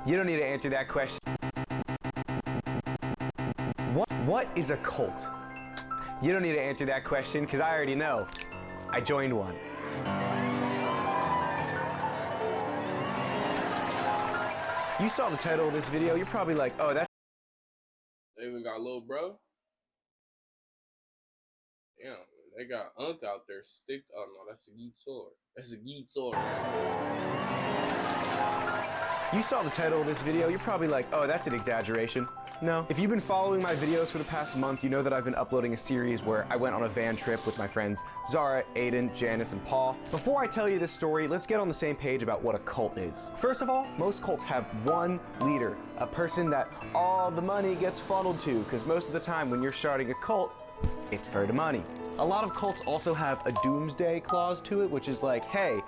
You don't need to answer that question. What is a cult? You don't need to answer that question because I already know. I joined one. You saw the title of this video, you're probably like, oh, that's... They even got little bro. Damn, they got Unc out there sticked. Oh no, that's a guitar. That's a guitar. You saw the title of this video, you're probably like, oh, that's an exaggeration. No. If you've been following my videos for the past month, you know that I've been uploading a series where I went on a van trip with my friends Zara, Aiden, Janice, and Paul. Before I tell you this story, let's get on the same page about what a cult is. First of all, most cults have one leader, a person that all the money gets funneled to, because most of the time when you're starting a cult, it's for the money. A lot of cults also have a doomsday clause to it, which is like, hey,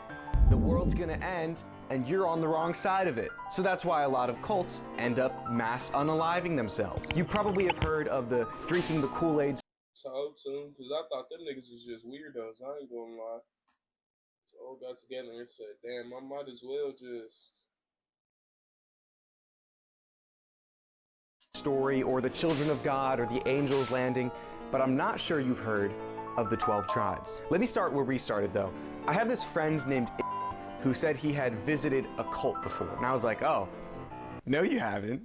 the world's gonna end, and you're on the wrong side of it. So that's why a lot of cults end up mass unaliving themselves. You probably have heard of the drinking the Kool-Aid. So soon, because I thought them niggas was just weirdos. I ain't gonna lie. So all got together and said, damn, I might as well just... Story, or the children of God, or the angels landing, but I'm not sure you've heard of the 12 tribes. Let me start where we started though. I have this friend named who said he had visited a cult before. And I was like, oh, no you haven't.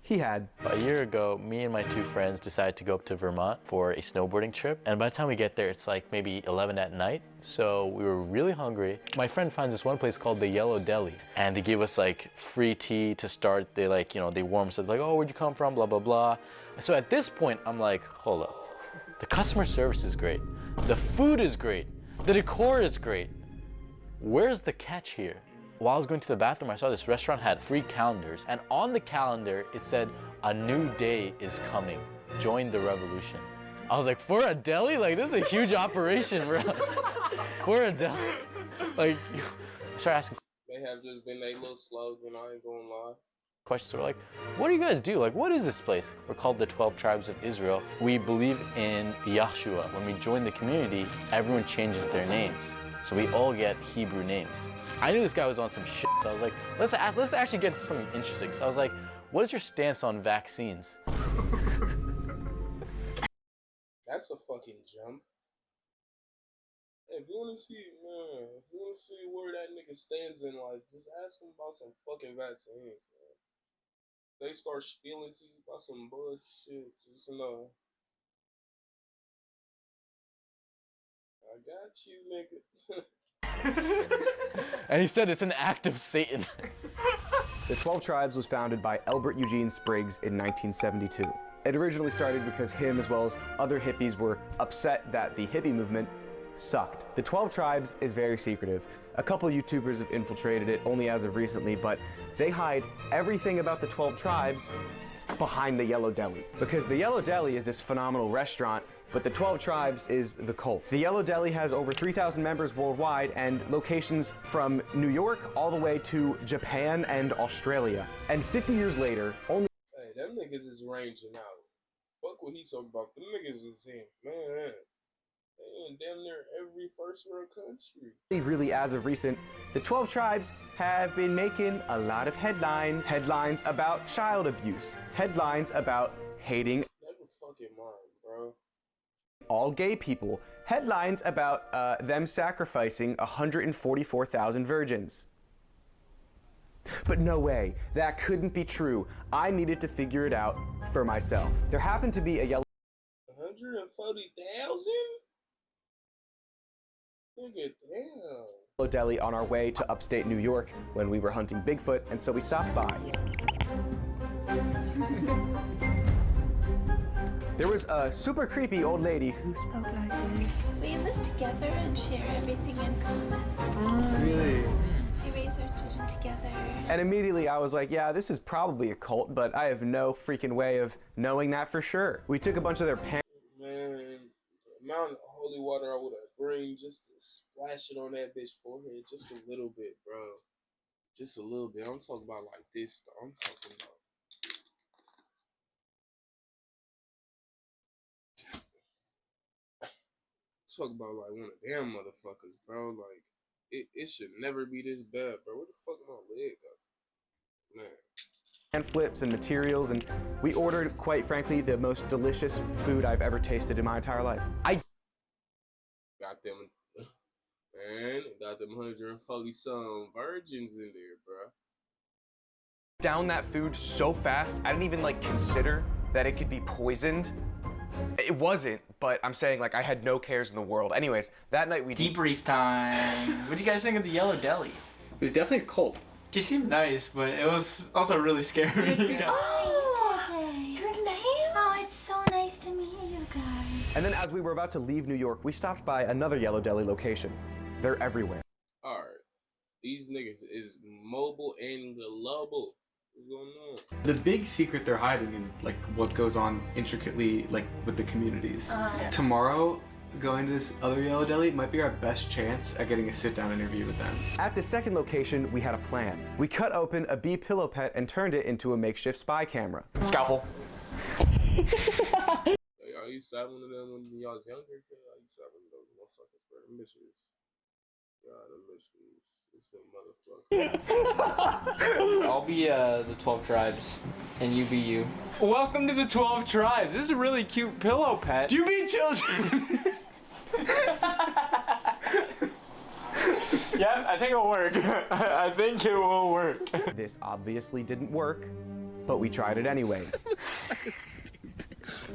He had. A year ago, me and my two friends decided to go up to Vermont for a snowboarding trip. And by the time we get there, it's like maybe 11 at night. So we were really hungry. My friend finds this one place called the Yellow Deli. And they give us like free tea to start. They like, you know, they warm us up like, oh, where'd you come from? Blah, blah, blah. So at this point, I'm like, hold up. The customer service is great. The food is great. The decor is great. Where's the catch here? While I was going to the bathroom, I saw this restaurant had free calendars, and on the calendar, it said, a new day is coming. Join the revolution. I was like, for a deli? Like, this is a huge operation, bro. For a deli? Like, I started asking. They have just been a little slogan, I ain't gonna lie. Questions were like, what do you guys do? Like, what is this place? We're called the 12 Tribes of Israel. We believe in Yahshua. When we join the community, everyone changes their names. So we all get Hebrew names. I knew this guy was on some shit, so I was like, let's actually get into something interesting. So I was like, what is your stance on vaccines? That's a fucking jump. If you wanna see, man, if you wanna see where that nigga stands in life, just ask him about some fucking vaccines, man. They start spilling to you about some bullshit, just know. I got you, nigga. And he said it's an act of Satan. The 12 Tribes was founded by Elbert Eugene Spriggs in 1972. It originally started because him, as well as other hippies, were upset that the hippie movement sucked. The 12 Tribes is very secretive. A couple YouTubers have infiltrated it only as of recently, but they hide everything about the 12 Tribes behind the Yellow Deli. Because the Yellow Deli is this phenomenal restaurant, but the 12 Tribes is the cult. The Yellow Deli has over 3,000 members worldwide and locations from New York all the way to Japan and Australia. And 50 years later, only... Hey, them niggas is ranging out. Fuck what he talking about. Them niggas is him, man. They in damn near every first world country. Really, as of recent, the 12 Tribes have been making a lot of headlines. Headlines about child abuse. Headlines about hating... Never fucking mind, bro. All gay people. Headlines about them sacrificing 144,000 virgins. But no way, that couldn't be true. I needed to figure it out for myself. There happened to be a Yellow 140,000? Nigga, damn. Deli on our way to upstate New York when we were hunting Bigfoot, and so we stopped by. There was a super creepy old lady who spoke like this. We live together and share everything in common. Really? We raise our children together. And immediately I was like, yeah, this is probably a cult, but I have no freaking way of knowing that for sure. We took a bunch of their Man, the amount of holy water I would have bring just to splash it on that bitch forehead just a little bit, bro. Just a little bit. I'm talking about like this, though. I'm talking about. Talk about like one of them motherfuckers, bro. Like it should never be this bad, bro. Where the fuck my leg go? Man. flips and materials, and we ordered, quite frankly, the most delicious food I've ever tasted in my entire life. I got them, man, got them 140 some virgins in there, bro. down that food so fast, I didn't even like consider that it could be poisoned. It wasn't, but I'm saying like I had no cares in the world. Anyways, that night we Debrief time. What do you guys think of the Yellow Deli? It was definitely a cult. She seemed nice, but it was also really scary. Oh, your name? Oh, it's so nice to meet you guys. And then as we were about to leave New York, we stopped by another Yellow Deli location. They're everywhere. All right, these niggas is mobile and global. What's going on? The big secret they're hiding is like what goes on intricately like with the communities. Tomorrow, going to this other Yellow Deli might be our best chance at getting a sit-down interview with them. At the second location, we had a plan. We cut open a bee pillow pet and turned it into a makeshift spy camera. Scalpel. Hey, I used to have one of them when y'all was younger. I used to have one of those motherfuckers, bro. The mysteries. God, the mysteries. It's the motherfucker. I'll be the 12 tribes, and you be you. Welcome to the 12 tribes. This is a really cute pillow pet. Do you mean children? Yeah, I think it'll work. I think it will work. This obviously didn't work, but we tried it anyways.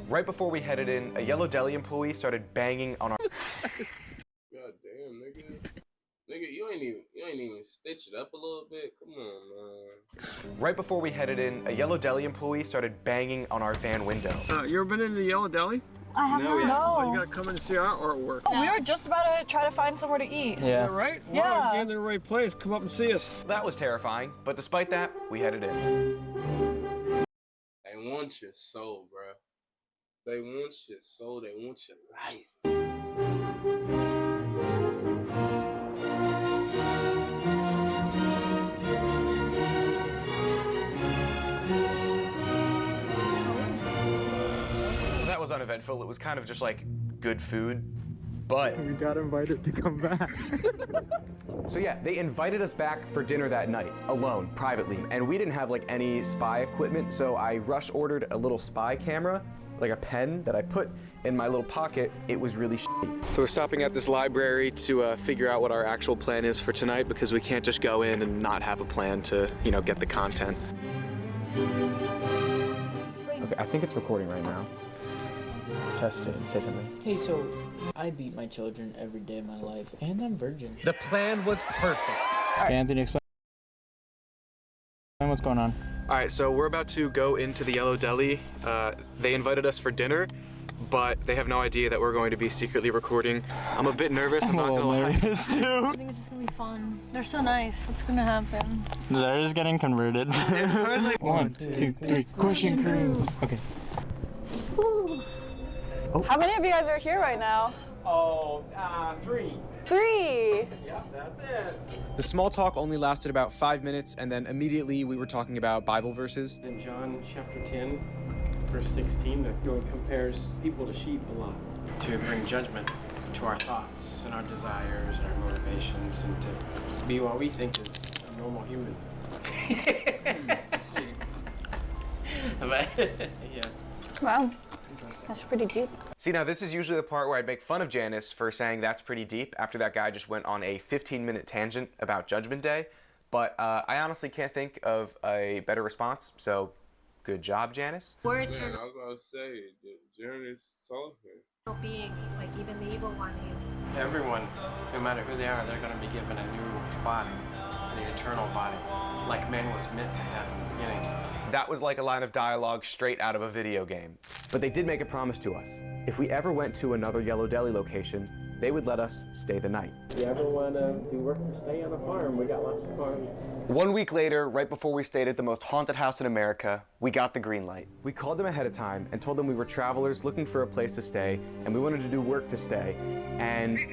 Right before we headed in, a Yellow Deli employee started banging on our God damn, nigga. Nigga, you ain't even stitch it up a little bit. Come on, man. Right before we headed in, a Yellow Deli employee started banging on our van window. You ever been in the Yellow Deli? I have not. Oh, you gotta come in and see our artwork. We were just about to try to find somewhere to eat. Is that right? Yeah. Wow, you're in the right place. Come up and see us. That was terrifying, but despite that, we headed in. They want your soul, bro. They want your soul. They want your life. That was uneventful. It was kind of just like good food, but We got invited to come back. so yeah, they invited us back for dinner that night, alone, privately, and we didn't have like any spy equipment, so I rush ordered a little spy camera, like a pen that I put in my little pocket. It was really shitty. So we're stopping at this library to figure out what our actual plan is for tonight, because we can't just go in and not have a plan to, you know, get the content. Okay, I think it's recording right now. Test it and say something. Hey, so I beat my children every day of my life, and I'm virgin. The plan was perfect. Okay, Anthony, explain what's going on. All right, so we're about to go into the Yellow Deli. They invited us for dinner, but they have no idea that we're going to be secretly recording. I'm a bit nervous, I'm not gonna lie. too. I think it's just gonna be fun. They're so nice. What's gonna happen? Zara's getting converted. 1, 2, 3. Question crew. Okay. How many of you guys are here right now? Oh, 3. 3. Yep, that's it. The small talk only lasted about 5 minutes, and then immediately we were talking about Bible verses. In John chapter 10, verse 16, that God compares people to sheep a lot. To bring judgment to our thoughts and our desires and our motivations, and to be what we think is a normal human. Yeah. Wow. That's pretty deep. See, now this is usually the part where I'd make fun of Janice for saying that's pretty deep after that guy just went on a 15-minute tangent about Judgment Day, but I honestly can't think of a better response, so good job, Janice. Man, I was gonna say, Janice talking. Beings, like even the evil one is. Everyone, no matter who they are, they're going to be given a new body, an eternal body, like man was meant to have in the beginning. That was like a line of dialogue straight out of a video game. But they did make a promise to us. If we ever went to another Yellow Deli location, they would let us stay the night. If you ever want to do work or stay on a farm, we got lots of farms. 1 week later, right before we stayed at the most haunted house in America, we got the green light. We called them ahead of time and told them we were travelers looking for a place to stay, and we wanted to do work to stay, and... This is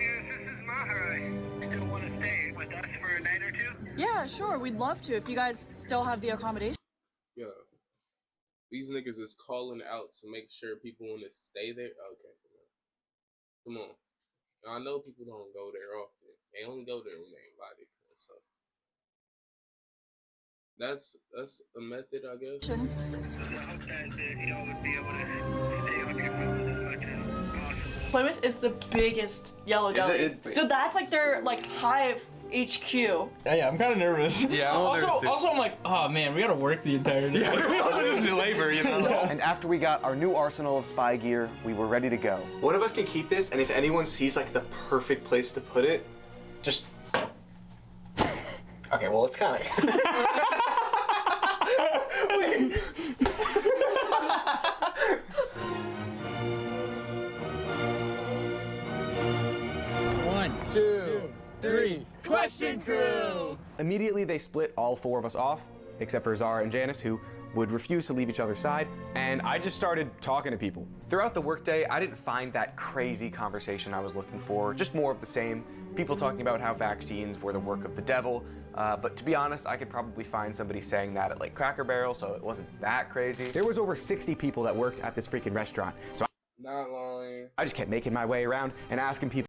Maharaj. You still want to stay with us for a night or two? Yeah, sure. We'd love to if you guys still have the accommodation. Yeah. These niggas is calling out to make sure people want to stay there. Okay, come on. I know people don't go there often. They only go there when they invited. So That's a method, I guess. I hope that y'all would be able to stay on your toes as much as possible. Plymouth is the biggest yellow deli. So that's like their like hive HQ. Yeah, I'm kind of nervous. Yeah, I'm nervous too. Also, I'm like, oh man, we gotta work the entire day. Yeah, also just new labor, you know. And after we got our new arsenal of spy gear, we were ready to go. One of us can keep this, and if anyone sees like the perfect place to put it, just. Okay, well, it's kind of. One, two, three. Question crew! Immediately, they split all four of us off, except for Zara and Janice, who would refuse to leave each other's side, and I just started talking to people. Throughout the workday, I didn't find that crazy conversation I was looking for, just more of the same. People talking about how vaccines were the work of the devil, but to be honest, I could probably find somebody saying that at like Cracker Barrel, so it wasn't that crazy. There was over 60 people that worked at this freaking restaurant, so Not lying. I just kept making my way around and asking people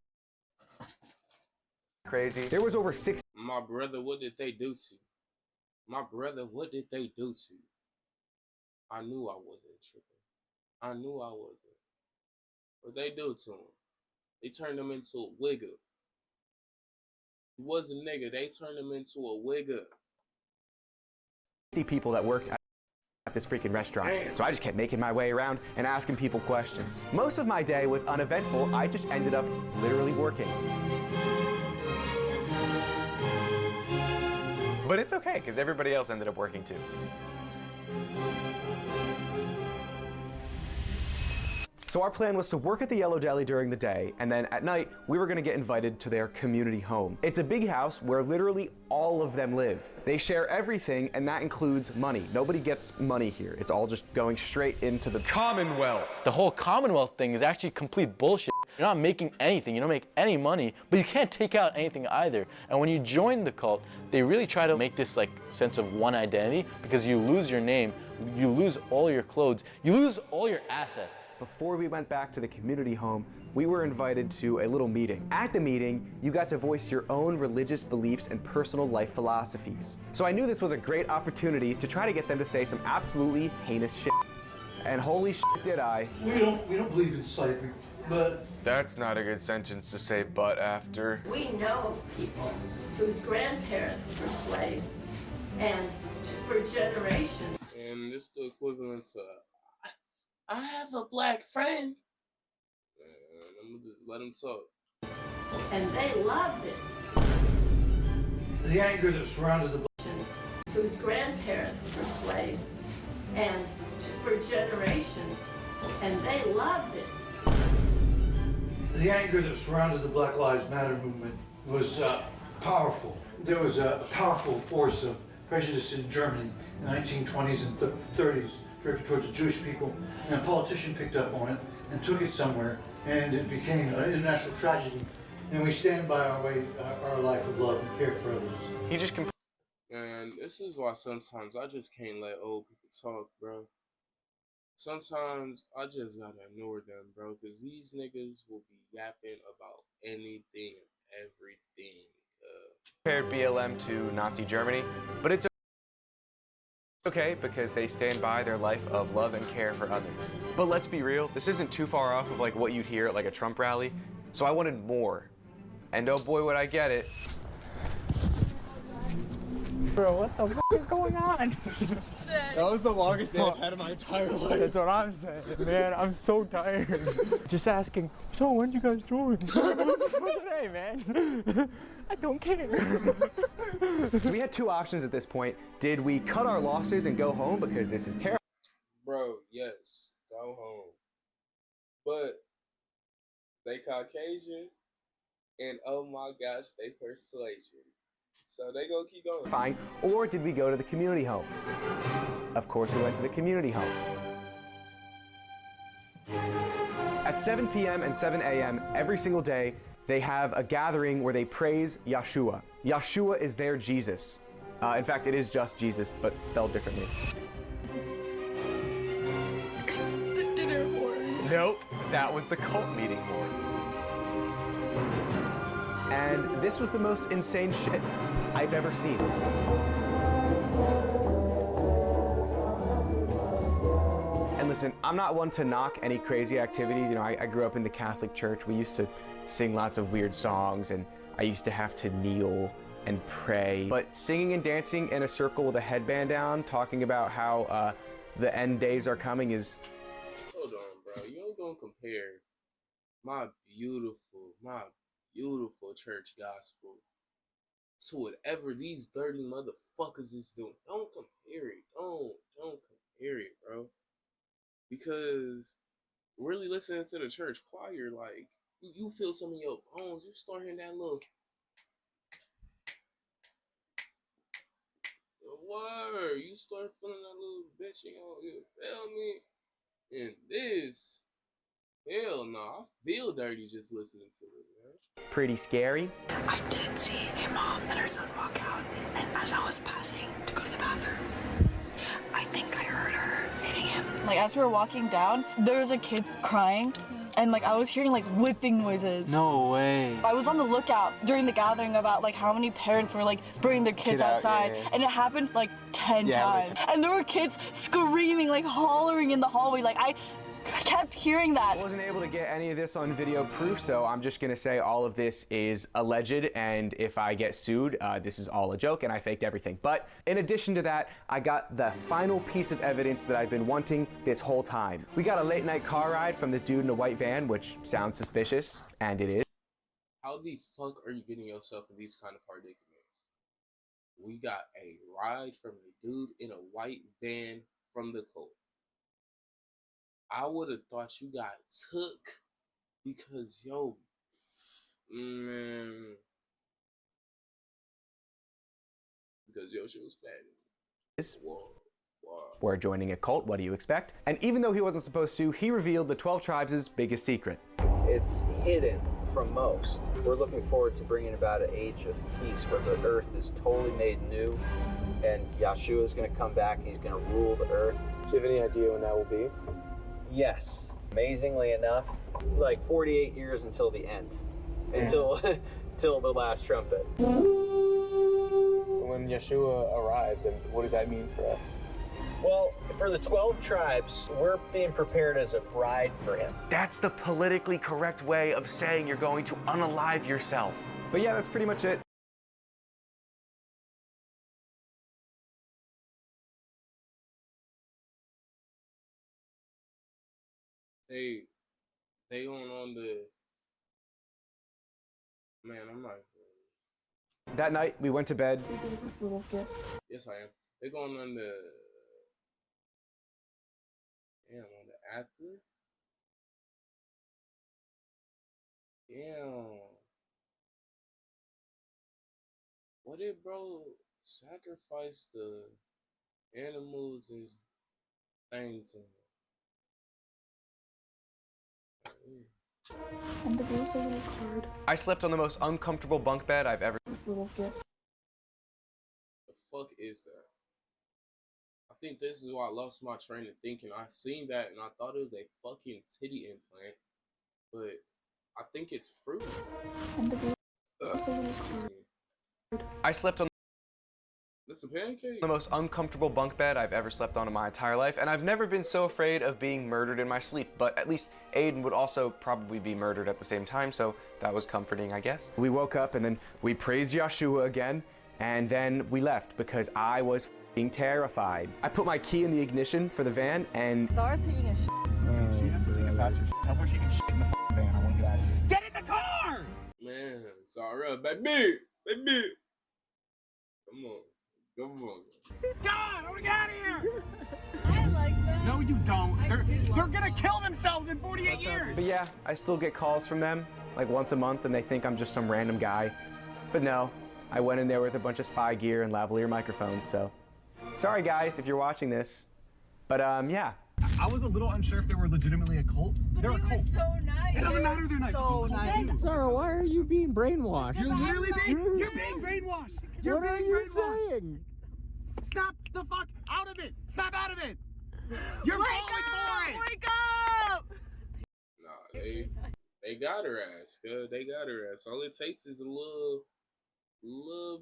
crazy. There was over 60. My brother, what did they do to you? My brother, what did they do to you? I knew I wasn't tripping. I knew I wasn't. What they do to him? They turned him into a wigger. He was a nigga. They turned him into a wigger. 60 people that worked at this freaking restaurant. Damn. So I just kept making my way around and asking people questions. Most of my day was uneventful. I just ended up literally working. But it's okay, because everybody else ended up working too. So our plan was to work at the Yellow Deli during the day, and then at night, we were gonna get invited to their community home. It's a big house where literally all of them live. They share everything, and that includes money. Nobody gets money here. It's all just going straight into the Commonwealth. The whole Commonwealth thing is actually complete bullshit. You're not making anything, you don't make any money, but you can't take out anything either. And when you join the cult, they really try to make this like sense of one identity, because you lose your name, you lose all your clothes, you lose all your assets. Before we went back to the community home, we were invited to a little meeting. At the meeting, you got to voice your own religious beliefs and personal life philosophies. So I knew this was a great opportunity to try to get them to say some absolutely heinous shit. And holy shit did I. We don't believe in slavery, but... That's not a good sentence to say but after. We know of people whose grandparents were slaves, and for generations. And it's the equivalent to, I have a black friend. And I'm gonna just let him talk. And they loved it. The anger that surrounded the whose grandparents were slaves, and for generations, and they loved it. The anger that surrounded the Black Lives Matter movement was powerful. There was a powerful force of prejudice in Germany in the 1920s and 30s directed towards the Jewish people, and a politician picked up on it and took it somewhere, and it became an international tragedy. And we stand by our life of love and care for others. He just And this is why sometimes I just can't let old people talk, bro. Sometimes I just gotta ignore them, bro, because these niggas will be yapping about anything and everything. Compared BLM to Nazi Germany, but it's okay because they stand by their life of love and care for others. But let's be real, this isn't too far off of like what you'd hear at like a Trump rally, so I wanted more. And oh boy, would I get it. Bro, what the fuck is going on? That was the longest day I've had in my entire life. That's what I'm saying. Man, I'm so tired. Just asking, so when did you guys join? What's for today, man? I don't care. So we had two options at this point. Did we cut our losses and go home because this is terrible? Bro, yes, go home. But they Caucasian, and oh my gosh, they persuasion. So they gonna keep going. Fine. Or did we go to the community home? Of course we went to the community home. At 7 p.m. and 7 a.m. every single day, they have a gathering where they praise Yeshua. Yeshua is their Jesus. In fact, it is just Jesus, but spelled differently. It's the dinner board. Nope, that was the cult meeting board. And this was the most insane shit I've ever seen. Listen, I'm not one to knock any crazy activities. You know, I grew up in the Catholic Church. We used to sing lots of weird songs, and I used to have to kneel and pray. But singing and dancing in a circle with a headband down, talking about how the end days are coming is... Hold on, bro. You ain't gonna compare my beautiful church gospel to whatever these dirty motherfuckers is doing. Don't compare it. Don't compare it, bro. Because really listening to the church choir, like, you feel some of your bones. You start hearing that little word. You start feeling that little bitching on you. Feel me? And this, hell no, I feel dirty just listening to it, man. Pretty scary. I did see a mom and her son walk out, and as I was passing to go to the bathroom, I think I heard her hitting him. Like, as we were walking down, there was a kid crying, and like I was hearing like whipping noises. No way. I was on the lookout during the gathering about like how many parents were like bringing their kids outside, and it happened like 10 times. And there were kids screaming, like hollering in the hallway. Like I kept hearing that. I wasn't able to get any of this on video proof, so I'm just gonna say all of this is alleged, and if I get sued, this is all a joke and I faked everything. But in addition to that, I got the final piece of evidence that I've been wanting this whole time. We got a late night car ride from this dude in a white van, which sounds suspicious, and it is. How the fuck are you getting yourself in these kind of predicaments? We got a ride from a dude in a white van from the cult. I would have thought you got took because, yo, man, because yo, she was fat. Whoa. We're joining a cult, what do you expect? And even though he wasn't supposed to, he revealed the 12 tribes' biggest secret. It's hidden from most. We're looking forward to bringing about an age of peace where the earth is totally made new, and Yeshua is going to come back, he's going to rule the earth. Do you have any idea when that will be? Yes, amazingly enough, like 48 years until the end, until the last trumpet. When Yeshua arrives, and what does that mean for us? Well, for the 12 tribes, we're being prepared as a bride for him. That's the politically correct way of saying you're going to unalive yourself. But yeah, that's pretty much it. They going on the, man, I'm not. That night, we went to bed. Yes, I am. They're going on the, damn, on the actor? Damn. What did bro sacrifice the animals and things and And the girl's a little card. I slept on the most uncomfortable bunk bed I've ever. This little gift. the fuck is that? I think this is why I lost my train of thinking. I seen that and I thought it was a fucking titty implant, but I think it's fruit. And the girl's a little card. I slept on That's a pancake. the most uncomfortable bunk bed I've ever slept on in my entire life, and I've never been so afraid of being murdered in my sleep, but at least Aiden would also probably be murdered at the same time, so that was comforting, I guess. We woke up and then we praised Yeshua again, and then we left because I was f***ing terrified. I put my key in the ignition for the van, and Zara's taking a shit. She has to take a faster shit. Tell her she can shit in the van. I want to get out of here. Get in the car! Man, Zara, baby. Come on. God, I want to get out of here! I like that. No, you don't. They're gonna kill themselves in 48 years! but yeah, I still get calls from them, like once a month, and they think I'm just some random guy. But no, I went in there with a bunch of spy gear and lavalier microphones, so. Sorry guys, if you're watching this. But yeah. I was a little unsure if they were legitimately a cult. But They're a cult. so nice. It doesn't matter they're nice. So nice. Sarah, why are you being brainwashed? You're literally you're being brainwashed. You're being brainwashed. Saying? Snap the fuck out of it. Snap out of it. You're falling for it. Wake up! Nah, they got her ass, cuz. They got her ass. All it takes is a little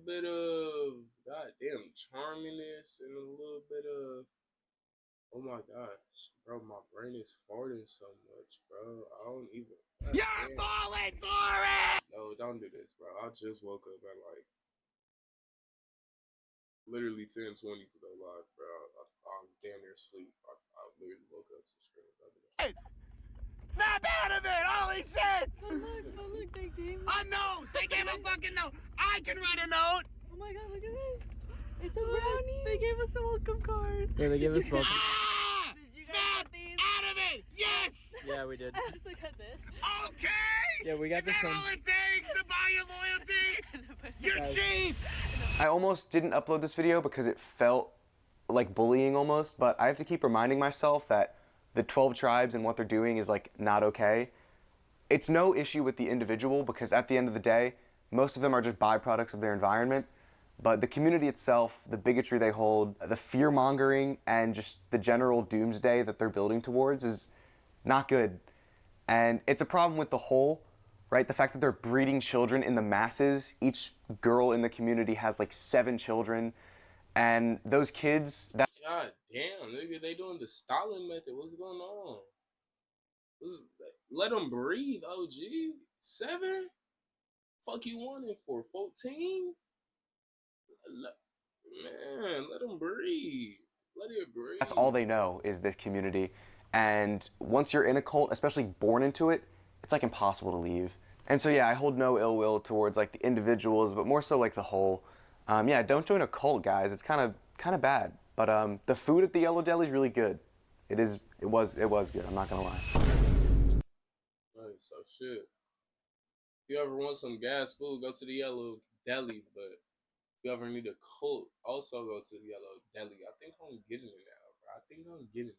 bit of goddamn charminess and a little bit of Oh my gosh, bro, my brain is farting so much, bro. I don't even. You're falling for it! No, don't do this, bro. I just woke up at like literally 10:20 to go live, bro. I was damn near asleep. I literally woke up to stream. Hey, snap out of it! Holy shit! Oh look, they gave me a note! They gave a fucking note! I can write a note! Oh my god, look at this! It's a brownie! They gave us a welcome card! Yeah, they gave us welcome. Ah! Did you guys Snap get these? out of it! Yes! Yeah, we did. I also got this. Okay! Yeah, we got Is this that one. all it takes to buy your loyalty? You're cheap! I almost didn't upload this video because it felt like bullying almost, but I have to keep reminding myself that the 12 tribes and what they're doing is like not okay. It's no issue with the individual because at the end of the day, most of them are just byproducts of their environment. But the community itself, the bigotry they hold, the fear-mongering, and just the general doomsday that they're building towards is not good. And it's a problem with the whole, right? The fact that they're breeding children in the masses. Each girl in the community has like 7 children. And those kids, that God damn, nigga, they doing the Stalin method. What's going on? Let them breathe, OG. 7? Fuck you wanting for 14? Man, let them breathe. Let it breathe. that's all they know is this community. And once you're in a cult, especially born into it, it's like impossible to leave. And so yeah, I hold no ill will towards like the individuals, but more so like the whole. Yeah, don't join a cult, guys. It's kind of bad. But the food at the Yellow Deli is really good. It was good. I'm not gonna lie. Right, so shit. If you ever want some gas food, go to the Yellow Deli. But if you ever need a cult, also go to the Yellow Deli. I think I'm getting it now, bro. I think I'm getting it.